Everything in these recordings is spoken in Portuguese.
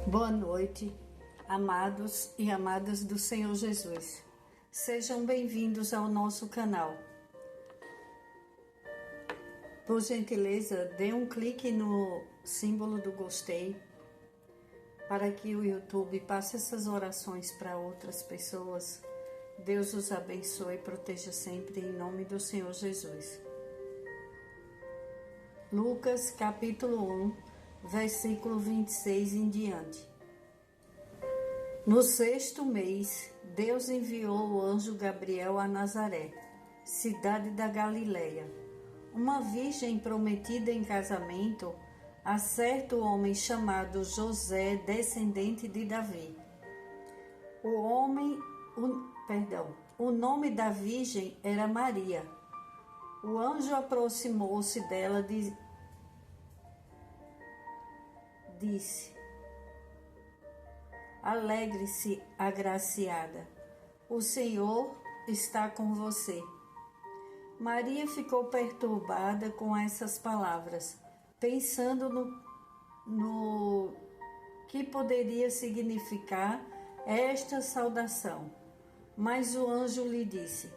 Boa noite, amados e amadas do Senhor Jesus. Sejam bem-vindos ao nosso canal. Por gentileza, dê um clique no símbolo do gostei para que o YouTube passe essas orações para outras pessoas. Deus os abençoe e proteja sempre em nome do Senhor Jesus. Lucas capítulo 1, versículo 26 em diante. No 6º mês, Deus enviou o anjo Gabriel a Nazaré, cidade da Galileia, uma virgem prometida em casamento a certo homem chamado José, descendente de Davi. O nome da virgem era Maria. O anjo aproximou-se dela e disse: Alegre-se, agraciada, o Senhor está com você. Maria ficou perturbada com essas palavras, pensando no que poderia significar esta saudação. Mas o anjo lhe disse: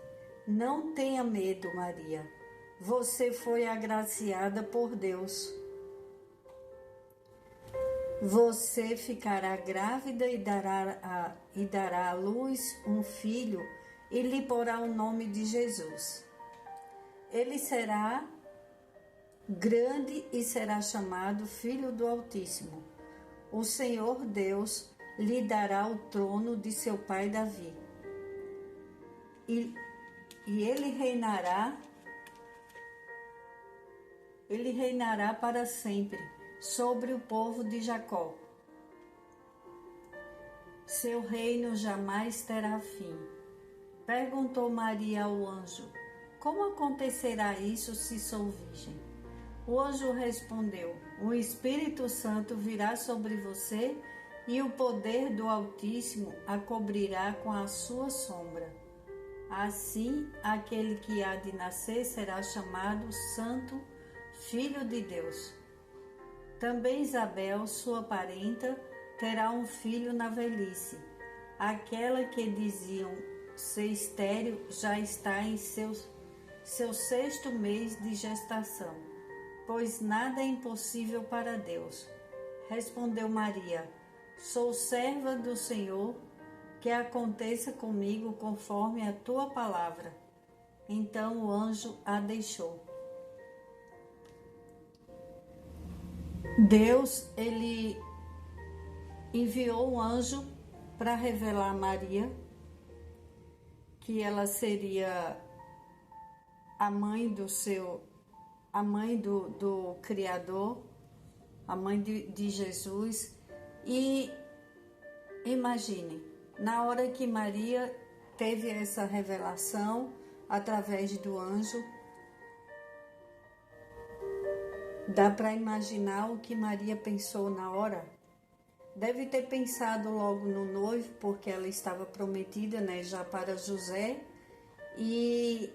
Não tenha medo, Maria, você foi agraciada por Deus. Você ficará grávida e dará à luz um filho e lhe porá o nome de Jesus. Ele será grande e será chamado Filho do Altíssimo. O Senhor Deus lhe dará o trono de seu pai Davi. E ele reinará para sempre sobre o povo de Jacó. Seu reino jamais terá fim. Perguntou Maria ao anjo: Como acontecerá isso se sou virgem? O anjo respondeu: O Espírito Santo virá sobre você e o poder do Altíssimo a cobrirá com a sua sombra. Assim, aquele que há de nascer será chamado Santo, Filho de Deus. Também Isabel, sua parenta, terá um filho na velhice. Aquela que diziam ser estéril já está em seu 6º mês de gestação, pois nada é impossível para Deus. Respondeu Maria: Sou serva do Senhor, que aconteça comigo conforme a tua palavra. Então o anjo a deixou. Deus, ele enviou um anjo para revelar a Maria que ela seria a mãe do Criador, a mãe de Jesus. E imagine, na hora que Maria teve essa revelação através do anjo, dá para imaginar o que Maria pensou na hora? Deve ter pensado logo no noivo, porque ela estava prometida, já para José, e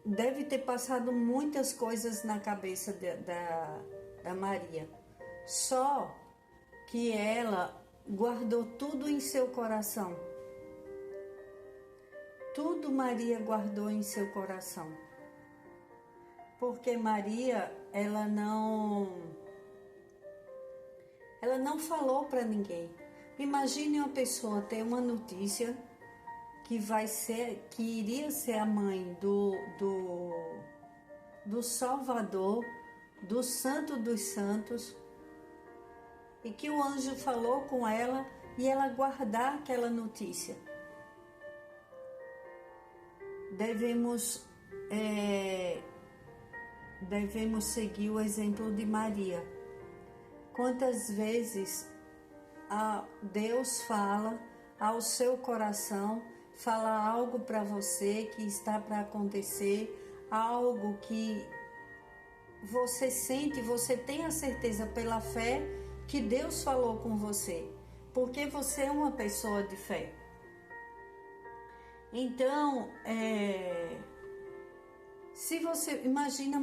deve ter passado muitas coisas na cabeça da Maria. Só que ela guardou tudo em seu coração. Tudo Maria guardou em seu coração. Porque Maria, ela não falou para ninguém. Imagine uma pessoa ter uma notícia que iria ser a mãe do Salvador, do Santo dos Santos, e que o anjo falou com ela e ela guardar aquela notícia. Devemos seguir o exemplo de Maria. Quantas vezes Deus fala ao seu coração, fala algo para você que está para acontecer, algo que você sente, você tem a certeza pela fé que Deus falou com você, porque você é uma pessoa de fé. Então, se você imagina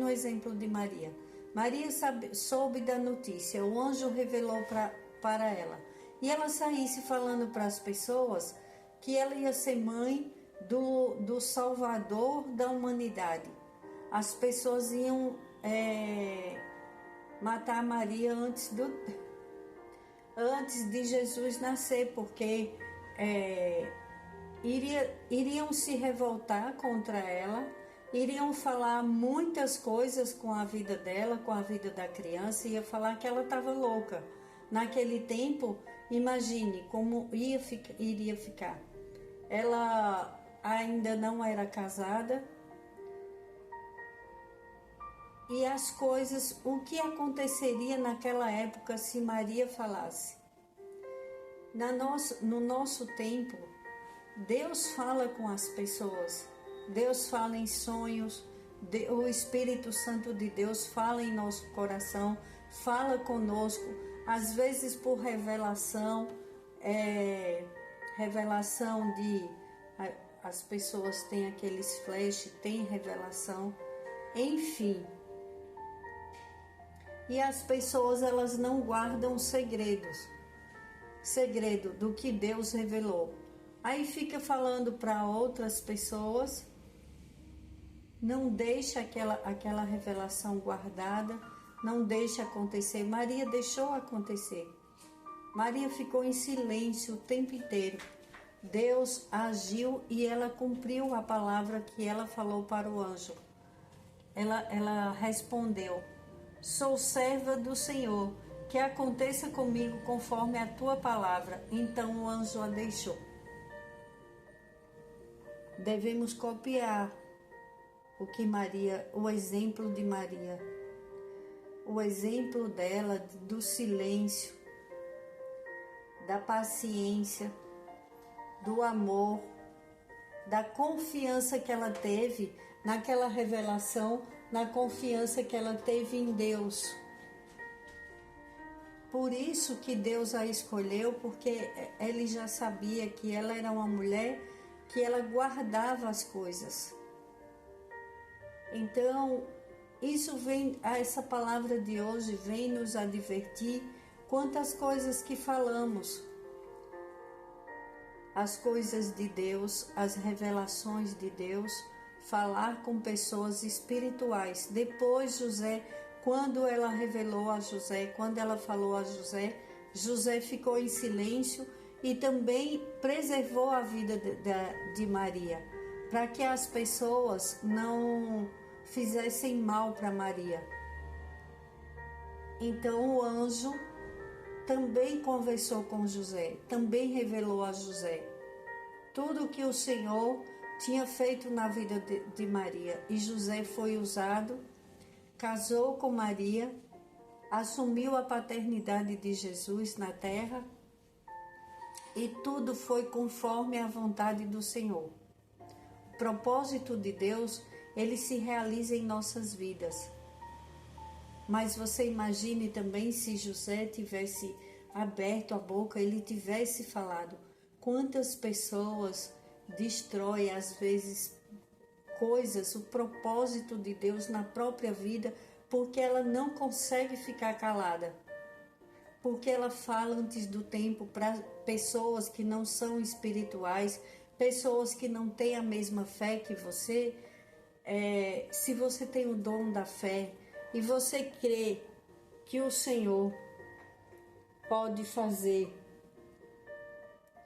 o exemplo de Maria. Maria soube da notícia, o anjo revelou para ela. E ela saísse falando para as pessoas que ela ia ser mãe do Salvador da humanidade. As pessoas iam matar Maria antes de Jesus nascer, porque iriam se revoltar contra ela, iriam falar muitas coisas com a vida dela, com a vida da criança, ia falar que ela estava louca. Naquele tempo, imagine como iria ficar. Ela ainda não era casada, e as coisas, o que aconteceria naquela época se Maria falasse? No nosso tempo, Deus fala com as pessoas, Deus fala em sonhos, o Espírito Santo de Deus fala em nosso coração, fala conosco, às vezes por revelação, revelação de... As pessoas têm aqueles flashes, têm revelação, enfim. E as pessoas, elas não guardam segredo do que Deus revelou. Aí fica falando para outras pessoas, não deixa aquela revelação guardada, não deixa acontecer. Maria deixou acontecer. Maria ficou em silêncio o tempo inteiro. Deus agiu e ela cumpriu a palavra que ela falou para o anjo. Ela respondeu: sou serva do Senhor, que aconteça comigo conforme a tua palavra. Então o anjo a deixou. Devemos copiar o exemplo de Maria, o exemplo dela do silêncio, da paciência, do amor, da confiança que ela teve naquela revelação, na confiança que ela teve em Deus. Por isso que Deus a escolheu, porque ele já sabia que ela era uma mulher que ela guardava as coisas. Então, essa palavra de hoje vem nos advertir quantas coisas que falamos. As coisas de Deus, as revelações de Deus, falar com pessoas espirituais. Depois José, quando ela revelou a José, quando ela falou a José, José ficou em silêncio e também preservou a vida de Maria, para que as pessoas não fizessem mal para Maria. Então o anjo também conversou com José, também revelou a José tudo o que o Senhor tinha feito na vida de Maria. E José foi usado, casou com Maria, assumiu a paternidade de Jesus na terra, e tudo foi conforme a vontade do Senhor. O propósito de Deus, ele se realiza em nossas vidas. Mas você imagine também se José tivesse aberto a boca, ele tivesse falado. Quantas pessoas destroem às vezes coisas, o propósito de Deus na própria vida, porque ela não consegue ficar calada. Porque ela fala antes do tempo para pessoas que não são espirituais, pessoas que não têm a mesma fé que você. Se você tem o dom da fé e você crê que o Senhor pode fazer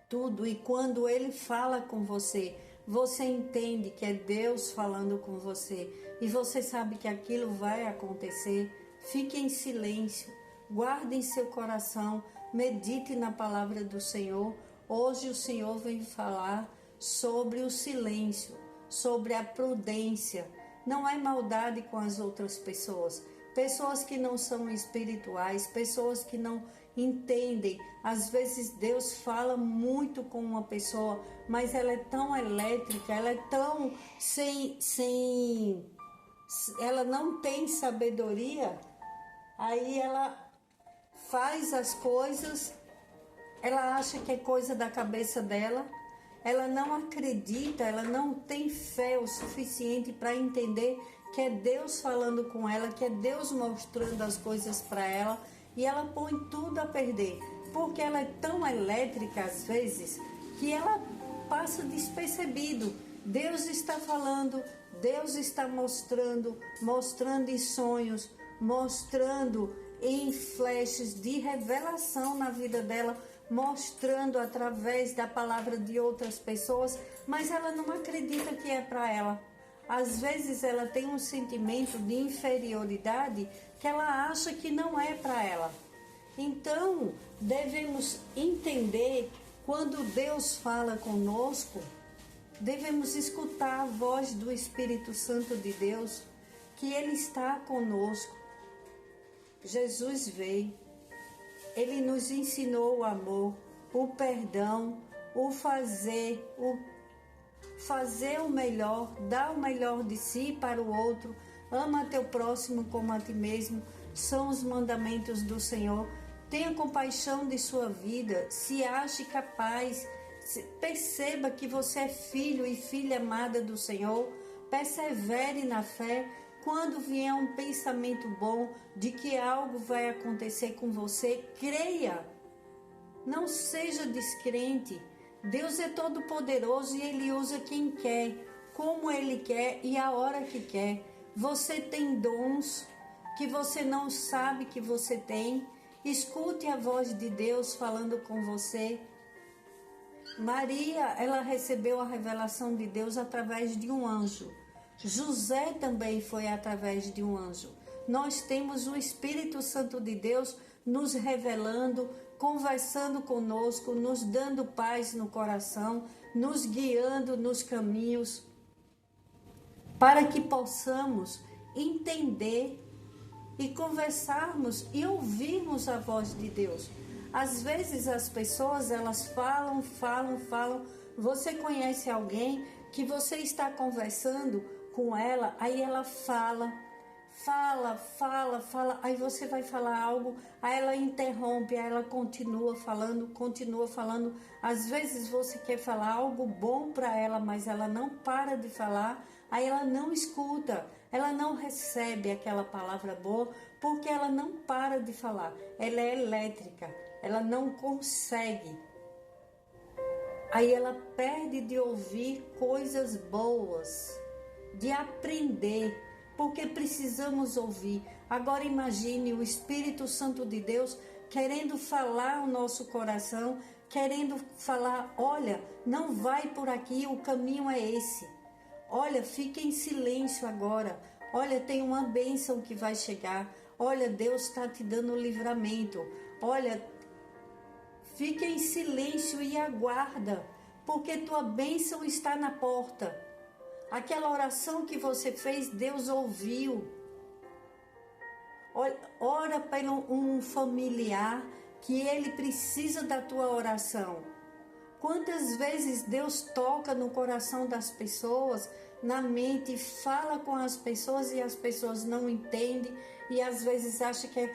tudo, e quando Ele fala com você, você entende que é Deus falando com você e você sabe que aquilo vai acontecer, fique em silêncio, guarde em seu coração, medite na palavra do Senhor. Hoje o Senhor vem falar sobre o silêncio, sobre a prudência. Não é maldade com as outras pessoas, pessoas que não são espirituais, pessoas que não entendem. Às vezes Deus fala muito com uma pessoa, mas ela é tão elétrica, ela é tão ela não tem sabedoria. Aí ela faz as coisas, ela acha que é coisa da cabeça dela, ela não acredita, ela não tem fé o suficiente para entender que é Deus falando com ela, que é Deus mostrando as coisas para ela, e ela põe tudo a perder, porque ela é tão elétrica às vezes que ela passa despercebido. Deus está falando, Deus está mostrando em sonhos, mostrando em flashes de revelação na vida dela, mostrando através da palavra de outras pessoas, mas ela não acredita que é para ela. Às vezes ela tem um sentimento de inferioridade que ela acha que não é para ela. Então, devemos entender, quando Deus fala conosco, devemos escutar a voz do Espírito Santo de Deus, que Ele está conosco. Jesus veio, Ele nos ensinou o amor, o perdão, o fazer o melhor, dar o melhor de si para o outro, ama teu próximo como a ti mesmo, são os mandamentos do Senhor. Tenha compaixão de sua vida, se ache capaz, perceba que você é filho e filha amada do Senhor, persevere na fé. Quando vier um pensamento bom de que algo vai acontecer com você, creia, não seja descrente. Deus é todo poderoso e Ele usa quem quer, como Ele quer e a hora que quer. Você tem dons que você não sabe que você tem. Escute a voz de Deus falando com você. Maria, ela recebeu a revelação de Deus através de um anjo. José também foi através de um anjo. Nós temos o Espírito Santo de Deus nos revelando, conversando conosco, nos dando paz no coração, nos guiando nos caminhos, para que possamos entender e conversarmos e ouvirmos a voz de Deus. Às vezes as pessoas, elas falam. Você conhece alguém que você está conversando com ela, aí ela fala, aí você vai falar algo, aí ela interrompe, aí ela continua falando. Às vezes você quer falar algo bom para ela, mas ela não para de falar, aí ela não escuta, ela não recebe aquela palavra boa, porque ela não para de falar, ela é elétrica, ela não consegue. Aí ela perde de ouvir coisas boas, de aprender, porque precisamos ouvir. Agora imagine o Espírito Santo de Deus querendo falar ao nosso coração, querendo falar, olha, não vai por aqui, o caminho é esse. Olha, fique em silêncio agora. Olha, tem uma bênção que vai chegar. Olha, Deus está te dando livramento. Olha, fique em silêncio e aguarda, porque tua bênção está na porta. Aquela oração que você fez, Deus ouviu. Ora para um familiar que ele precisa da tua oração. Quantas vezes Deus toca no coração das pessoas, na mente, fala com as pessoas e as pessoas não entendem e às vezes acham que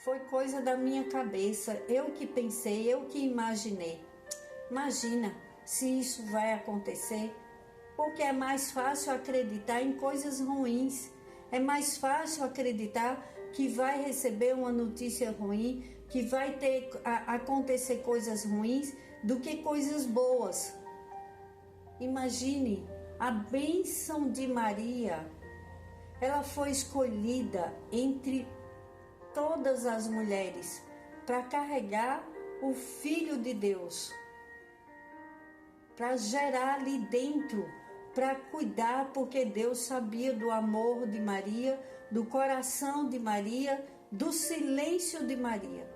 foi coisa da minha cabeça, eu que pensei, eu que imaginei. Imagina se isso vai acontecer. Porque é mais fácil acreditar em coisas ruins. É mais fácil acreditar que vai receber uma notícia ruim, que vai acontecer coisas ruins, do que coisas boas. Imagine, a bênção de Maria, ela foi escolhida entre todas as mulheres para carregar o Filho de Deus, para gerar ali dentro, para cuidar, porque Deus sabia do amor de Maria, do coração de Maria, do silêncio de Maria.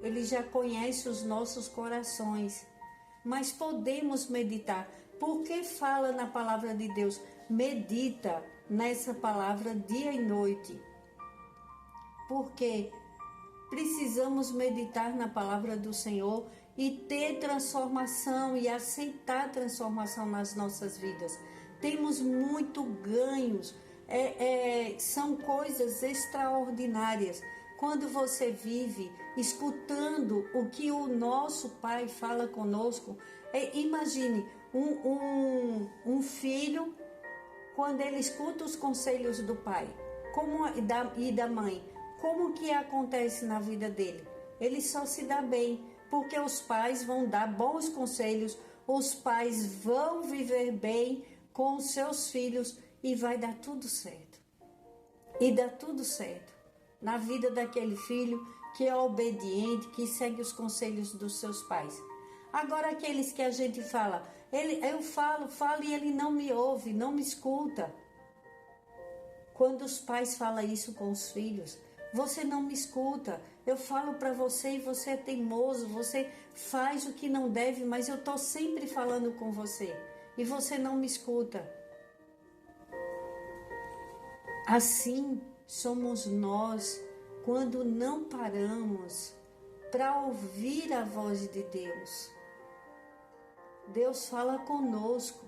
Ele já conhece os nossos corações, mas podemos meditar. Porque fala na palavra de Deus, medita nessa palavra dia e noite. Porque precisamos meditar na palavra do Senhor e ter transformação e aceitar transformação nas nossas vidas. Temos muito ganhos, são coisas extraordinárias. Quando você vive escutando o que o nosso Pai fala conosco, imagine um filho quando ele escuta os conselhos do pai e da mãe, como que acontece na vida dele? Ele só se dá bem, porque os pais vão dar bons conselhos, os pais vão viver bem com os seus filhos e vai dar tudo certo. E dá tudo certo na vida daquele filho que é obediente, que segue os conselhos dos seus pais. Agora aqueles que a gente fala, eu falo e ele não me ouve, não me escuta. Quando os pais falam isso com os filhos, você não me escuta, eu falo para você e você é teimoso, você faz o que não deve, mas eu estou sempre falando com você e você não me escuta. Assim somos nós quando não paramos para ouvir a voz de Deus. Deus fala conosco,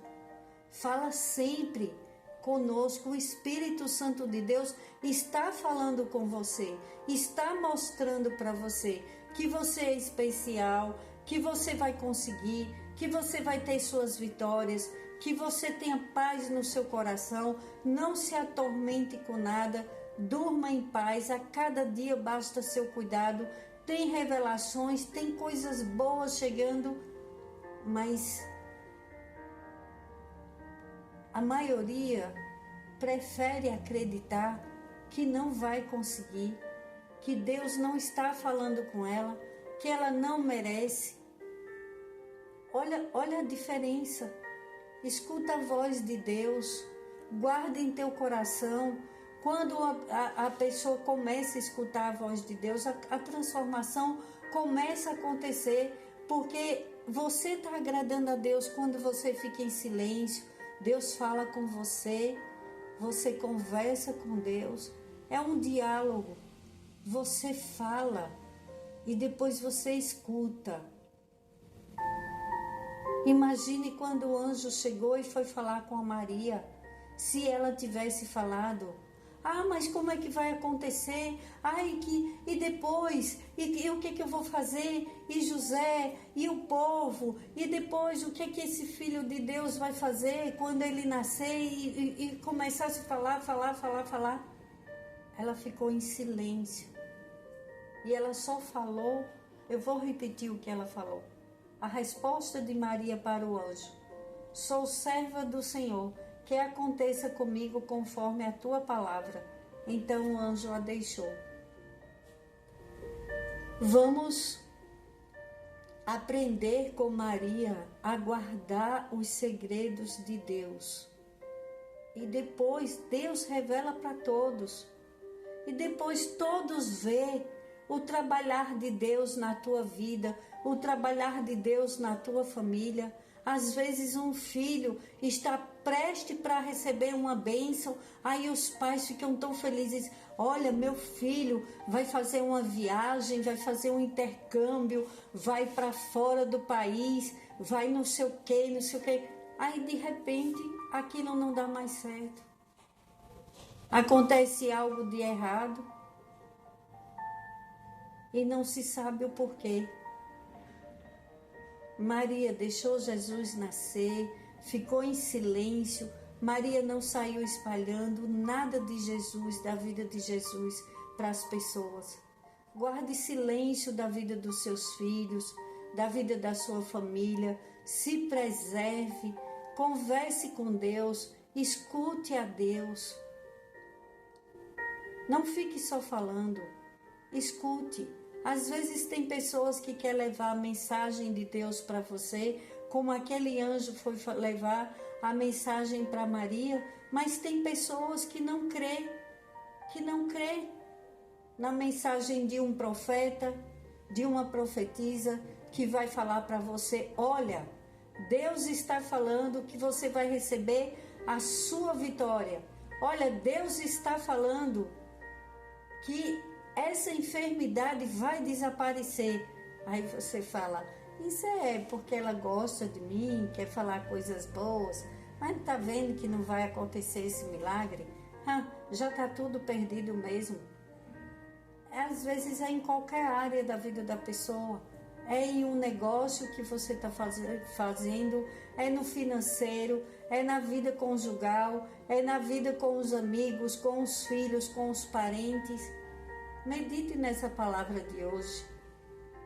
fala sempre conosco. O Espírito Santo de Deus está falando com você, está mostrando para você que você é especial, que você vai conseguir, que você vai ter suas vitórias, que você tenha paz no seu coração, não se atormente com nada, durma em paz, a cada dia basta seu cuidado, tem revelações, tem coisas boas chegando, mas a maioria prefere acreditar que não vai conseguir, que Deus não está falando com ela, que ela não merece. Olha a diferença. Escuta a voz de Deus, guarda em teu coração. Quando a pessoa começa a escutar a voz de Deus, a transformação começa a acontecer, porque você está agradando a Deus quando você fica em silêncio. Deus fala com você, você conversa com Deus, é um diálogo. Você fala e depois você escuta. Imagine quando o anjo chegou e foi falar com a Maria, se ela tivesse falado: mas como é que vai acontecer? E depois? E o que eu vou fazer? E José? E o povo? E depois o que esse filho de Deus vai fazer quando ele nascer? E começasse a falar. Ela ficou em silêncio. E ela só falou, eu vou repetir o que ela falou. A resposta de Maria para o anjo: sou serva do Senhor, que aconteça comigo conforme a tua palavra. Então o anjo a deixou. Vamos aprender com Maria a guardar os segredos de Deus. E depois Deus revela para todos. E depois todos vê o trabalhar de Deus na tua vida, o trabalhar de Deus na tua família. Às vezes um filho está prestes para receber uma bênção, aí os pais ficam tão felizes: olha, meu filho vai fazer uma viagem, vai fazer um intercâmbio, vai para fora do país, vai não sei o que. Aí de repente aquilo não dá mais certo. Acontece algo de errado e não se sabe o porquê. Maria deixou Jesus nascer, ficou em silêncio. Maria não saiu espalhando nada de Jesus, da vida de Jesus, para as pessoas. Guarde silêncio da vida dos seus filhos, da vida da sua família. Se preserve, converse com Deus, escute a Deus. Não fique só falando, escute. Às vezes tem pessoas que querem levar a mensagem de Deus para você, como aquele anjo foi levar a mensagem para Maria, mas tem pessoas que não crê na mensagem de um profeta, de uma profetisa que vai falar para você: olha, Deus está falando que você vai receber a sua vitória. Olha, Deus está falando que essa enfermidade vai desaparecer. Aí você fala: isso é porque ela gosta de mim, quer falar coisas boas, mas está vendo que não vai acontecer esse milagre? Já está tudo perdido mesmo. Às vezes é em qualquer área da vida da pessoa. é em um negócio que você está fazendo, é no financeiro, é na vida conjugal, é na vida com os amigos, com os filhos, com os parentes. Medite nessa palavra de hoje.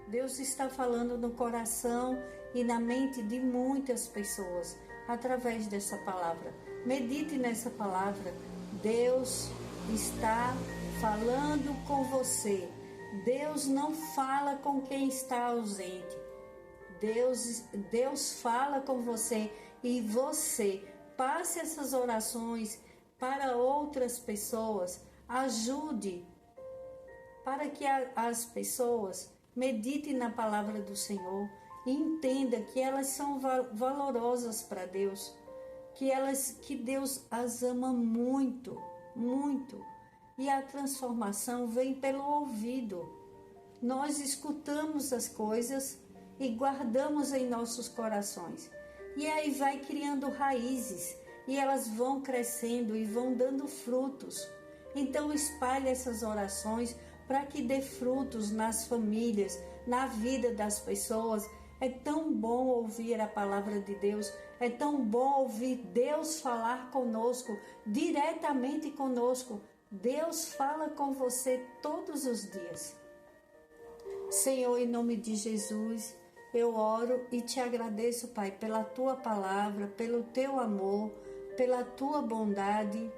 Deus está falando no coração e na mente de muitas pessoas através dessa palavra. Medite nessa palavra. Deus está falando com você. Deus não fala com quem está ausente. Deus fala com você e você passe essas orações para outras pessoas. Ajude para que as pessoas meditem na palavra do Senhor e entenda que elas são valorosas para Deus, que Deus as ama muito, muito. E a transformação vem pelo ouvido. Nós escutamos as coisas e guardamos em nossos corações. E aí vai criando raízes e elas vão crescendo e vão dando frutos. Então espalhe essas orações para que dê frutos nas famílias, na vida das pessoas. É tão bom ouvir a palavra de Deus, é tão bom ouvir Deus falar conosco, diretamente conosco. Deus fala com você todos os dias. Senhor, em nome de Jesus, eu oro e te agradeço, Pai, pela tua palavra, pelo teu amor, pela tua bondade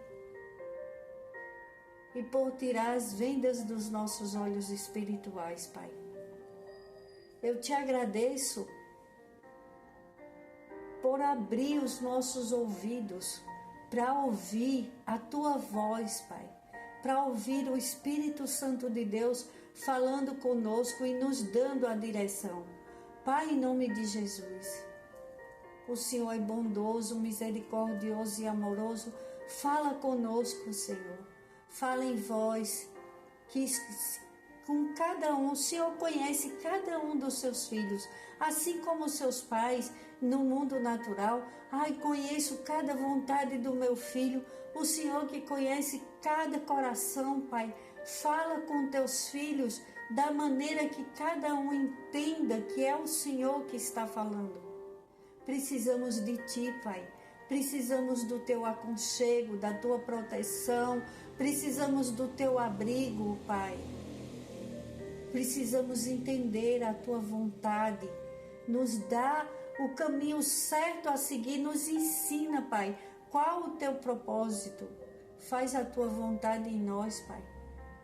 e por tirar as vendas dos nossos olhos espirituais, Pai. Eu te agradeço por abrir os nossos ouvidos para ouvir a tua voz, Pai, para ouvir o Espírito Santo de Deus falando conosco e nos dando a direção. Pai, em nome de Jesus, o Senhor é bondoso, misericordioso e amoroso. Fala conosco, Senhor. Fala em voz, que com cada um, o Senhor conhece cada um dos seus filhos, assim como os seus pais no mundo natural. Ai, conheço cada vontade do meu filho, o Senhor que conhece cada coração, Pai. Fala com teus filhos da maneira que cada um entenda que é o Senhor que está falando. Precisamos de Ti, Pai. Precisamos do Teu aconchego, da Tua proteção. Precisamos do Teu abrigo, Pai. Precisamos entender a Tua vontade. Nos dá o caminho certo a seguir. Nos ensina, Pai, qual o Teu propósito. Faz a Tua vontade em nós, Pai.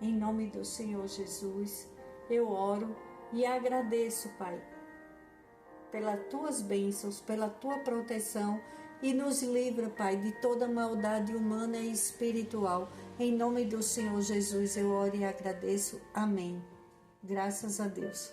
Em nome do Senhor Jesus, eu oro e agradeço, Pai, pelas Tuas bênçãos, pela Tua proteção e nos livra, Pai, de toda maldade humana e espiritual. Em nome do Senhor Jesus, eu oro e agradeço. Amém. Graças a Deus.